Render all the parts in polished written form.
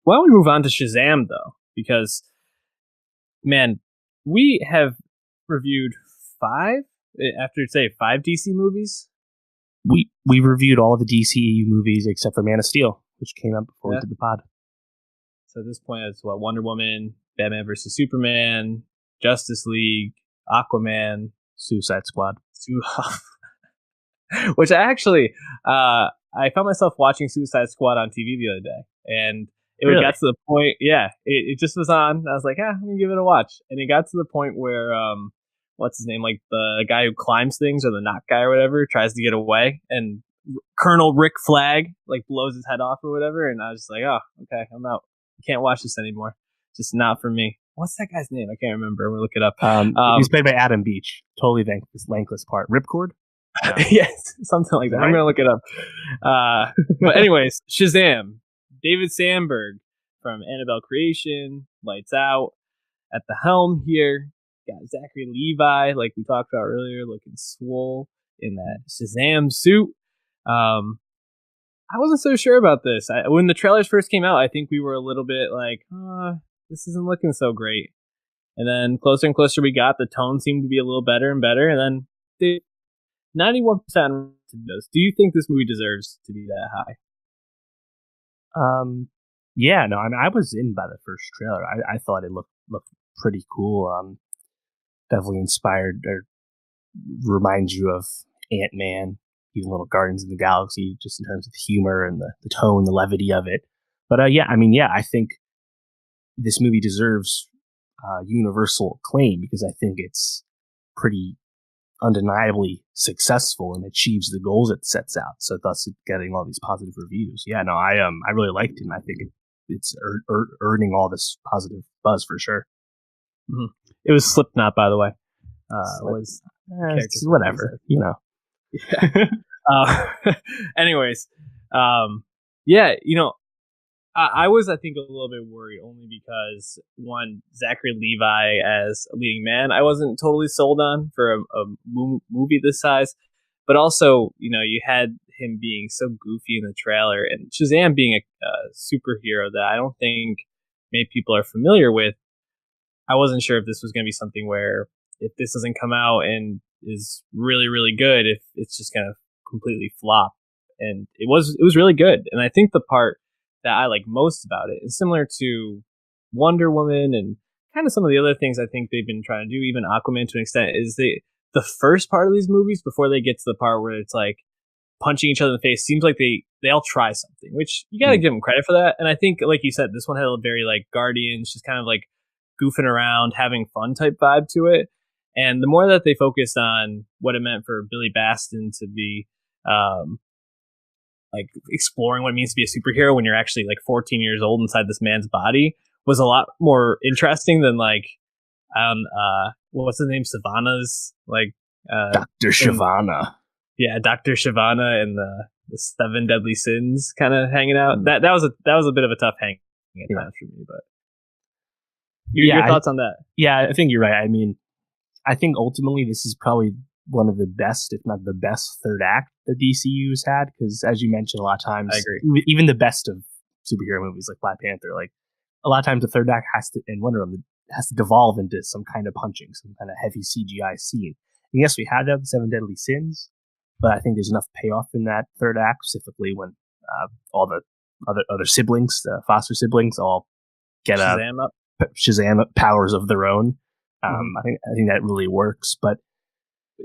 Why don't we move on to Shazam though? Because man, we have reviewed five after say five DC movies. We reviewed all of the DCEU movies except for Man of Steel, which came out before we did the pod. So at this point, it's what Wonder Woman, Batman vs Superman, Justice League, Aquaman, Suicide Squad. Which I found myself watching Suicide Squad on TV the other day, and it got to the point, it just was on. I was like, let me give it a watch, and it got to the point where what's his name, like the guy who climbs things or the knock guy or whatever, tries to get away, and Colonel Rick Flag like blows his head off or whatever, and I was just like, oh, okay, I'm out. Can't watch this anymore. Just not for me. What's that guy's name? I can't remember. We'll look it up. He's played by Adam Beach. Totally thankless part. Ripcord? Yes, something like that. Right? I'm gonna look it up. But anyways, Shazam. David Sandberg from Annabelle Creation, Lights Out, at the helm here. Got Zachary Levi, like we talked about earlier, looking swole in that Shazam suit. I wasn't so sure about this. When the trailers first came out, I think we were a little bit like, this isn't looking so great. And then closer and closer we got, the tone seemed to be a little better and better. And then the 91% does. Do you think this movie deserves to be that high? Yeah, no, I mean, I was in by the first trailer. I thought it looked pretty cool. Definitely inspired, or reminds you of Ant-Man, even Little Guardians of the Galaxy, just in terms of the humor and the tone, the levity of it. But I think this movie deserves universal acclaim because I think it's pretty undeniably successful and achieves the goals it sets out. So thus it's getting all these positive reviews. Yeah, no, I really liked it, and I think it's earning all this positive buzz for sure. Mm-hmm. It was Slipknot, by the way. It's whatever, you know. Yeah. Anyways, I was, I think, a little bit worried only because, one, Zachary Levi as a leading man, I wasn't totally sold on for a movie this size. But also, you had him being so goofy in the trailer, and Shazam being a superhero that I don't think many people are familiar with. I wasn't sure if this was going to be something where if this doesn't come out and is really, really good, if it's just going to completely flop. And it was really good. And I think the part that I like most about it is similar to Wonder Woman and kind of some of the other things I think they've been trying to do, even Aquaman to an extent, is the first part of these movies before they get to the part where it's like punching each other in the face, seems like they all try something, which you got to give them credit for that. And I think, like you said, this one had a very like Guardians, just kind of like goofing around, having fun type vibe to it. And the more that they focused on what it meant for Billy Baston to be like exploring what it means to be a superhero when you're actually like 14 years old inside this man's body was a lot more interesting than like what's the name, Savannah's like Dr. Shavana. Yeah, Dr. Shavana and the 7 Deadly Sins kind of hanging out. That was a bit of a tough hang at times for me, but your thoughts on that? Yeah, I think you're right. I mean, I think ultimately this is probably one of the best, if not the best, third act that DCU's had, because as you mentioned, a lot of times, I agree. Even the best of superhero movies like Black Panther, like a lot of times the third act and Wonder Woman has to devolve into some kind of punching, some kind of heavy CGI scene. And yes, we had that with 7 Deadly Sins, but I think there's enough payoff in that third act, specifically when all the other siblings, the foster siblings, all get Shazam powers of their own. I think that really works. But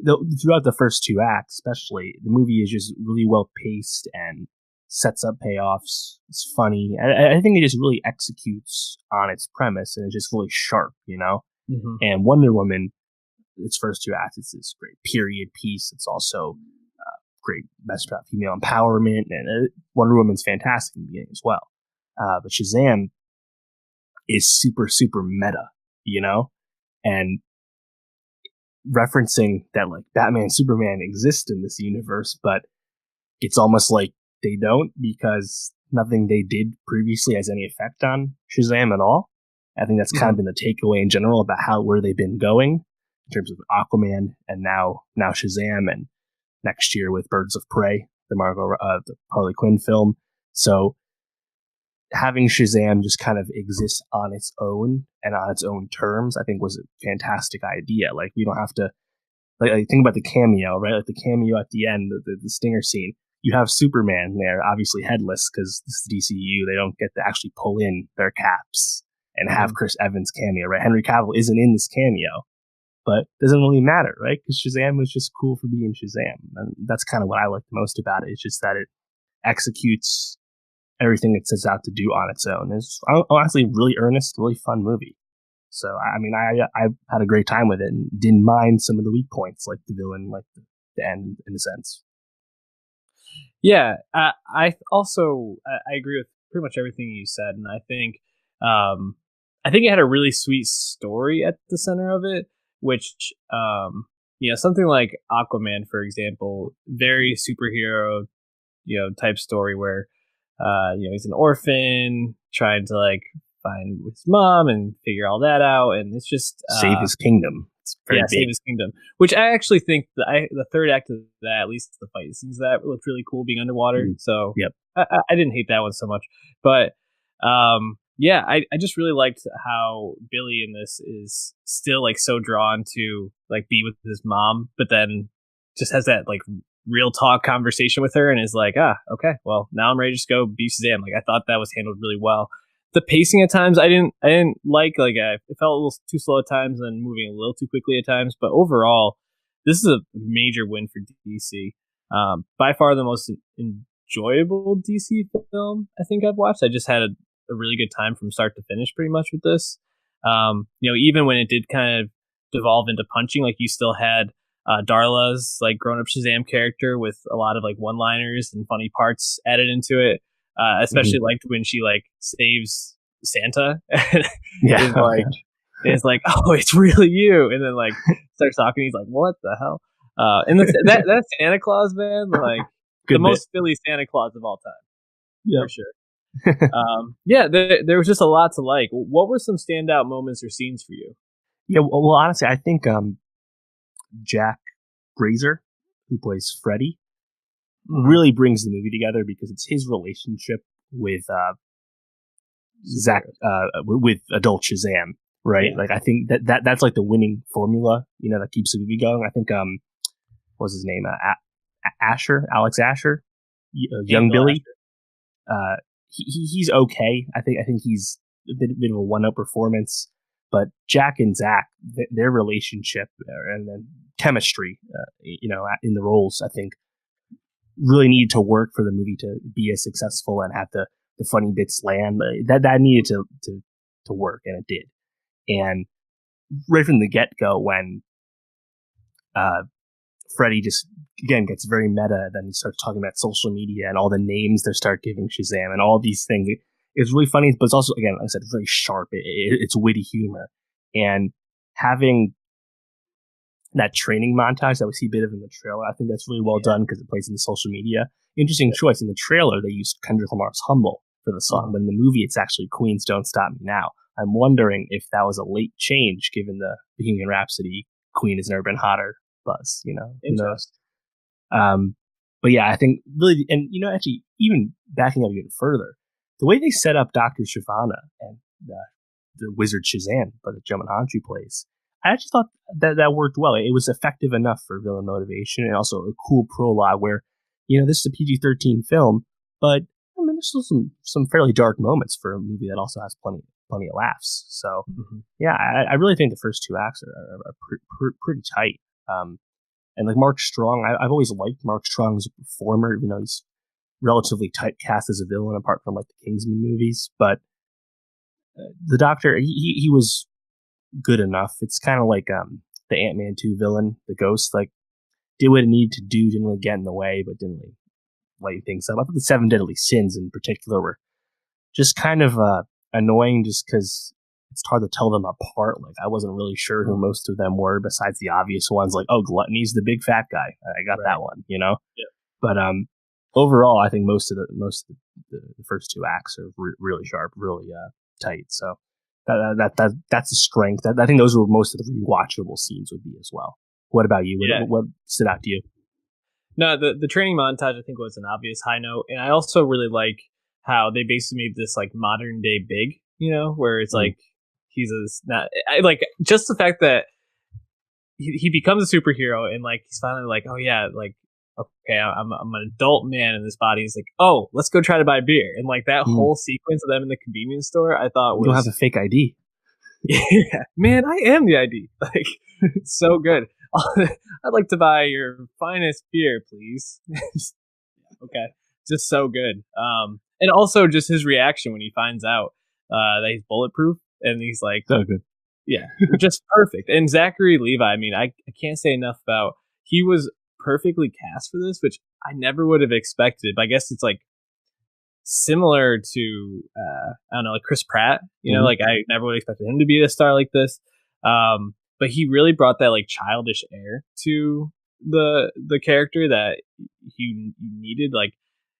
throughout the first 2 acts, especially, the movie is just really well paced and sets up payoffs. It's funny. I think it just really executes on its premise, and it's just really sharp, you know. Mm-hmm. And Wonder Woman, its first 2 acts, it's this great period piece. It's also great message about female empowerment, and Wonder Woman's fantastic in the beginning as well. But Shazam is super, super meta, you know, and referencing that like Batman and Superman exist in this universe, but it's almost like they don't, because nothing they did previously has any effect on Shazam at all. I think that's kind of been the takeaway in general about where they've been going in terms of Aquaman, and now Shazam, and next year with Birds of Prey, the Harley Quinn film. So having Shazam just kind of exist on its own and on its own terms, I think was a fantastic idea. Like we don't have to like think about the cameo, right? Like the cameo at the end, the stinger scene. You have Superman there, obviously headless because this is the DCU. They don't get to actually pull in their caps and have Chris Evans cameo, right? Henry Cavill isn't in this cameo, but it doesn't really matter, right? Because Shazam was just cool for being Shazam. And that's kind of what I like the most about it. It's just that it executes everything it sets out to do on its own. It's honestly a really earnest, really fun movie. So, I mean, I had a great time with it and didn't mind some of the weak points, like the villain, like the end, in a sense. Yeah, I also I agree with pretty much everything you said, and I think it had a really sweet story at the center of it, which something like Aquaman, for example, very superhero type story where he's an orphan trying to like find his mom and figure all that out, and it's just save his kingdom. Save his kingdom. Which I actually think the third act of that, at least the fight scenes, that looked really cool being underwater. So yep. I didn't hate that one so much, but I just really liked how Billy in this is still like so drawn to like be with his mom, but then just has that like real talk conversation with her and is like, okay, well now I'm ready to just go be Shazam. Like I thought that was handled really well. The pacing at times I didn't like it felt a little too slow at times and moving a little too quickly at times, but overall this is a major win for DC. By far the most enjoyable DC film I think I've watched. I just had a really good time from start to finish pretty much with this. Even when it did kind of devolve into punching, like you still had Darla's like grown up Shazam character with a lot of like one liners and funny parts added into it. Especially liked when she like saves Santa. Yeah. It's like, oh, it's really you, and then like starts talking. He's like, what the hell? And that Santa Claus, man, like the most Philly Santa Claus of all time, for sure. There was just a lot to like. What were some standout moments or scenes for you? Yeah, well honestly, I think Jack Grazer, who plays Freddy, really brings the movie together because it's his relationship with Zach, with adult Shazam, right? Yeah. Like I think that's like the winning formula, that keeps the movie going. I think what's his name? Alex Asher, young Billy. He's okay. I think he's a bit of a one-up performance, but Jack and Zach, their relationship and then chemistry, in the roles, I think really needed to work for the movie to be as successful and have the funny bits land. That needed to work, and it did. And right from the get-go, when Freddy just again gets very meta, then he starts talking about social media and all the names they start giving Shazam and all these things. It's really funny, but it's also, again, like I said, very sharp. It's witty humor, and having that training montage that we see a bit of in the trailer, I think that's really well done because it plays into social media. Interesting choice. In the trailer, they used Kendrick Lamar's Humble for the song, but in the movie, it's actually Queen's Don't Stop Me Now. I'm wondering if that was a late change given the Bohemian Rhapsody Queen Has Never Been Hotter buzz, who knows? But yeah, I think really, and actually, even backing up even further, the way they set up Dr. Shyvana and the wizard Shazam, by the Gemini Hanchu plays, I actually thought that worked well. It was effective enough for villain motivation, and also a cool prologue where, this is a PG-13 film, but I mean, there's still some fairly dark moments for a movie that also has plenty of laughs. So, yeah, I really think the first two acts are pretty tight. And like Mark Strong, I've always liked Mark Strong as a performer. He's relatively typecast as a villain, apart from like the Kingsman movies. But the Doctor, he was good enough. It's kind of like the Ant-Man 2 villain, the Ghost, like did what it needed to do, didn't really get in the way, but didn't really lighten things up. I thought the Seven Deadly Sins in particular were just kind of annoying, just because it's hard to tell them apart. Like I wasn't really sure who most of them were, besides the obvious ones, like, oh, Gluttony's the big fat guy. I got that one, Yeah. But overall, I think most of the first two acts are really sharp, really tight. So that's a strength. I think those were most of the rewatchable scenes would be as well. What about you? What stood out to you? No, the training montage I think was an obvious high note, and I also really like how they basically made this like modern day Big, where it's Mm. like he's not I, like just the fact that he becomes a superhero and like he's finally like, oh yeah, like okay, I'm an adult man in this body. He's like, oh, let's go try to buy beer, and like that Mm. whole sequence of them in the convenience store, I thought You don't have was a fake ID. yeah, man, I am the ID. Like, so good. I'd like to buy your finest beer, please. Okay, just so good. And also just his reaction when he finds out that he's bulletproof, and he's like, So good. yeah, just perfect. And Zachary Levi, I mean, I can't say enough about. He was perfectly cast for this, which I never would have expected. But I guess it's like similar to I don't know, like Chris Pratt. Like I never would have expected him to be a star like this. But he really brought that like childish air to the character that you needed. Like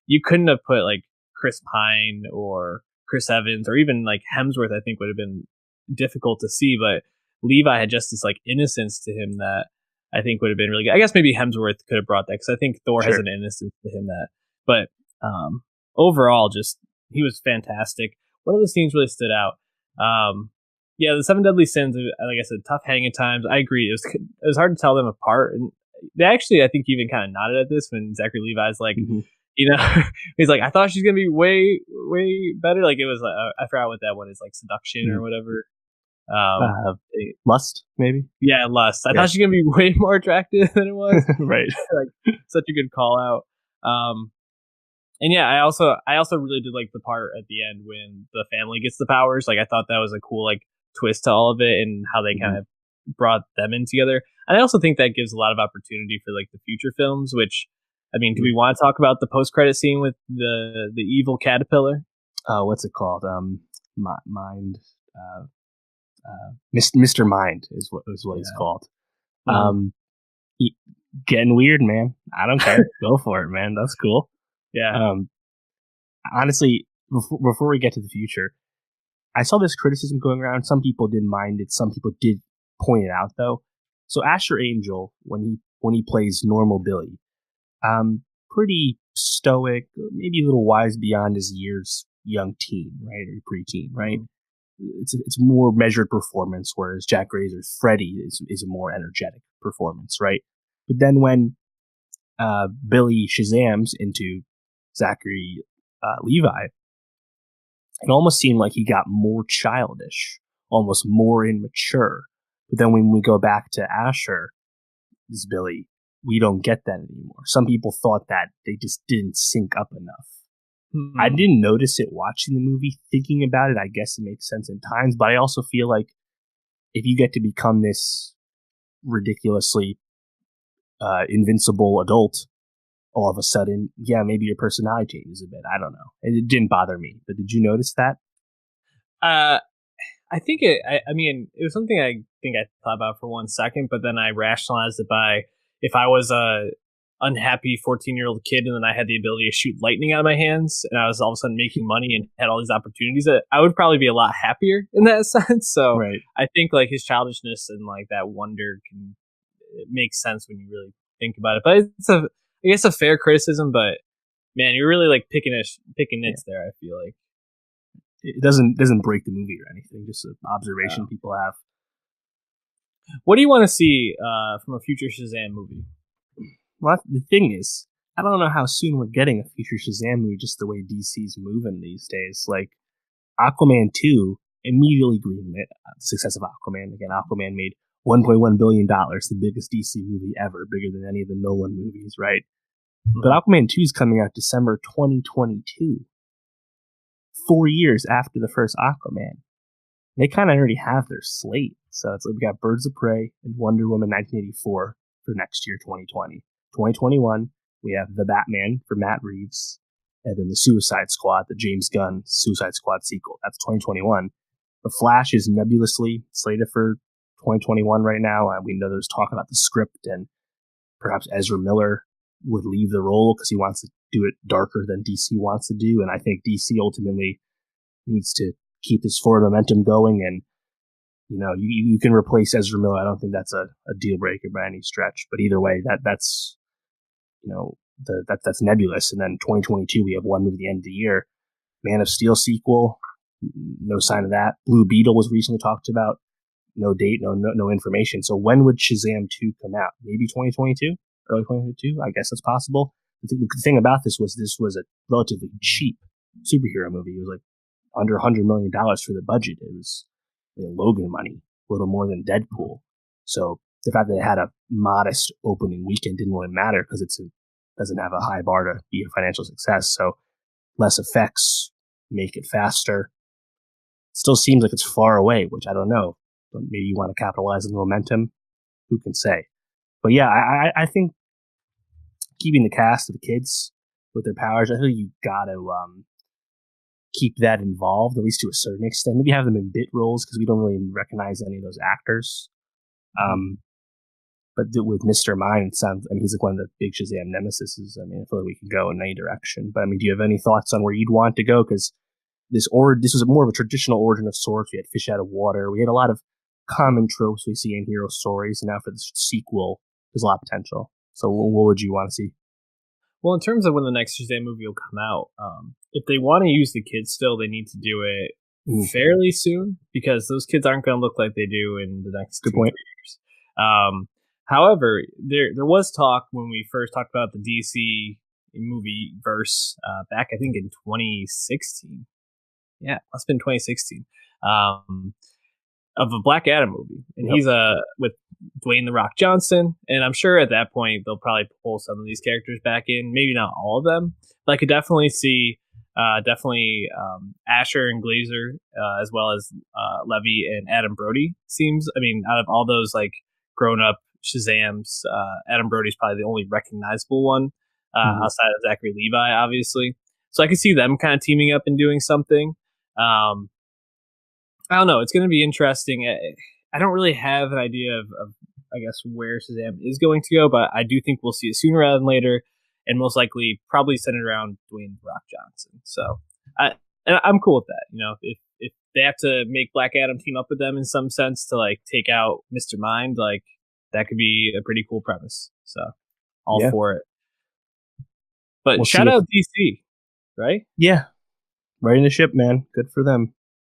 you couldn't have put like Chris Pine or Chris Evans or even like Hemsworth. I think would have been difficult to see, but Levi had just this like innocence to him that I think would have been really good. I guess maybe Hemsworth could have brought that because I think Thor has Sure. an innocence to him but overall, just he was fantastic. One of the scenes really stood out. Yeah, the Seven Deadly Sins. Like I said, tough hanging times. I agree. It was hard to tell them apart, and they actually, I think, even kind of nodded at this when Zachary Levi's like, he's like, I thought she's gonna be way, way better. Like it was, I forgot what that one is, like seduction or whatever. Lust, maybe. Yeah, lust. I thought she's gonna be way more attractive than it was. Right. Like such a good call out. And yeah, I also really did like the part at the end when the family gets the powers. Like I thought that was a cool like twist to all of it and how they kind of brought them in together. And I also think that gives a lot of opportunity for like the future films. Which, I mean, do we want to talk about the post credit scene with the evil caterpillar? What's it called? Mind. Mr. Mind is what he's called. Getting weird, man. I don't care. Go for it, man. That's cool. Yeah. Honestly, before we get to the future, I saw this criticism going around. Some people didn't mind it. Some people did point it out, though. So Asher Angel, when he plays normal Billy, pretty stoic, maybe a little wise beyond his years, young teen, right, or preteen, right? It's more measured performance, whereas Jack Grazer's Freddy is a more energetic performance, right? But then when Billy Shazams into Zachary Levi, it almost seemed like he got more childish, almost more immature. But then when we go back to Asher, this Billy, we don't get that anymore. Some people thought that they just didn't sync up enough. I didn't notice it watching the movie. Thinking about it, I guess it makes sense in times, but I also feel like if you get to become this ridiculously invincible adult, all of a sudden, yeah, maybe your personality changes a bit. I don't know. It didn't bother me, but did you notice that? I think I mean, it was something I think I thought about for 1 second, but then I rationalized it by if I was a unhappy 14-year-old kid and then I had the ability to shoot lightning out of my hands and I was all of a sudden making money and had all these opportunities, I would probably be a lot happier in that sense. So right. I think like his childishness and like that wonder it makes sense when you really think about it. But it's I guess a fair criticism, but man, you're really like picking nits there, I feel like. It doesn't break the movie or anything, just an observation people have. What do you want to see from a future Shazam movie? Well, the thing is, I don't know how soon we're getting a future Shazam movie, just the way DC's moving these days. Like, Aquaman 2 immediately greenlit the success of Aquaman. Again, Aquaman made $1.1 billion, the biggest DC movie ever, bigger than any of the Nolan movies, right? Mm-hmm. But Aquaman 2 is coming out December 2022, 4 years after the first Aquaman. They kind of already have their slate. So it's like we got Birds of Prey and Wonder Woman 1984 for next year, 2020. 2021, we have The Batman for Matt Reeves, and then The Suicide Squad, the James Gunn Suicide Squad sequel. That's 2021. The Flash is nebulously slated for 2021 right now. We know there's talk about the script, and perhaps Ezra Miller would leave the role because he wants to do it darker than DC wants to do. And I think DC ultimately needs to keep this forward momentum going. And, you know, you can replace Ezra Miller. I don't think that's a deal breaker by any stretch. But either way, that's you know, that's nebulous. And then 2022, we have one movie at the end of the year. Man of Steel sequel, no sign of that. Blue Beetle was recently talked about. No date, no information. So when would Shazam 2 come out? Maybe 2022? Early 2022? I guess that's possible. The thing about this was a relatively cheap superhero movie. It was like under $100 million for the budget. It was Logan money, a little more than Deadpool. So the fact that it had a modest opening weekend didn't really matter because it doesn't have a high bar to be a financial success. So less effects, make it faster. Still seems like it's far away, which I don't know. But maybe you want to capitalize on the momentum. Who can say? But yeah, I think keeping the cast of the kids with their powers, I think you got to keep that involved, at least to a certain extent. Maybe have them in bit roles because we don't really recognize any of those actors. But with Mr. Mind, it sounds, I mean, he's like one of the big Shazam nemesis. I mean, I feel like we can go in any direction. But I mean, do you have any thoughts on where you'd want to go? Because this was more of a traditional origin of sorts. We had fish out of water. We had a lot of common tropes we see in hero stories. And now for this sequel, there's a lot of potential. So what would you want to see? Well, in terms of when the next Shazam movie will come out, if they want to use the kids still, they need to do it fairly soon because those kids aren't going to look like they do in the next 2 years. However, there was talk when we first talked about the DC movie verse back, I think, in 2016. Yeah, it must have been 2016. Of a Black Adam movie, and he's with Dwayne "The Rock" Johnson, and I'm sure at that point they'll probably pull some of these characters back in, maybe not all of them, but I could definitely see Asher and Glazer, as well as Levy and Adam Brody. Seems, I mean, out of all those like grown up Shazams, Adam Brody's probably the only recognizable one outside of Zachary Levi, obviously. So I could see them kind of teaming up and doing something. I don't know. It's going to be interesting. I don't really have an idea of, I guess, where Shazam is going to go, but I do think we'll see it sooner rather than later, and most likely probably centered around Dwayne "The Rock" Johnson. So I'm cool with that. You know, if they have to make Black Adam team up with them in some sense to like take out Mr. Mind, like that could be a pretty cool premise. So all for it. But shout out DC, right? Yeah, right in the ship, man. Good for them.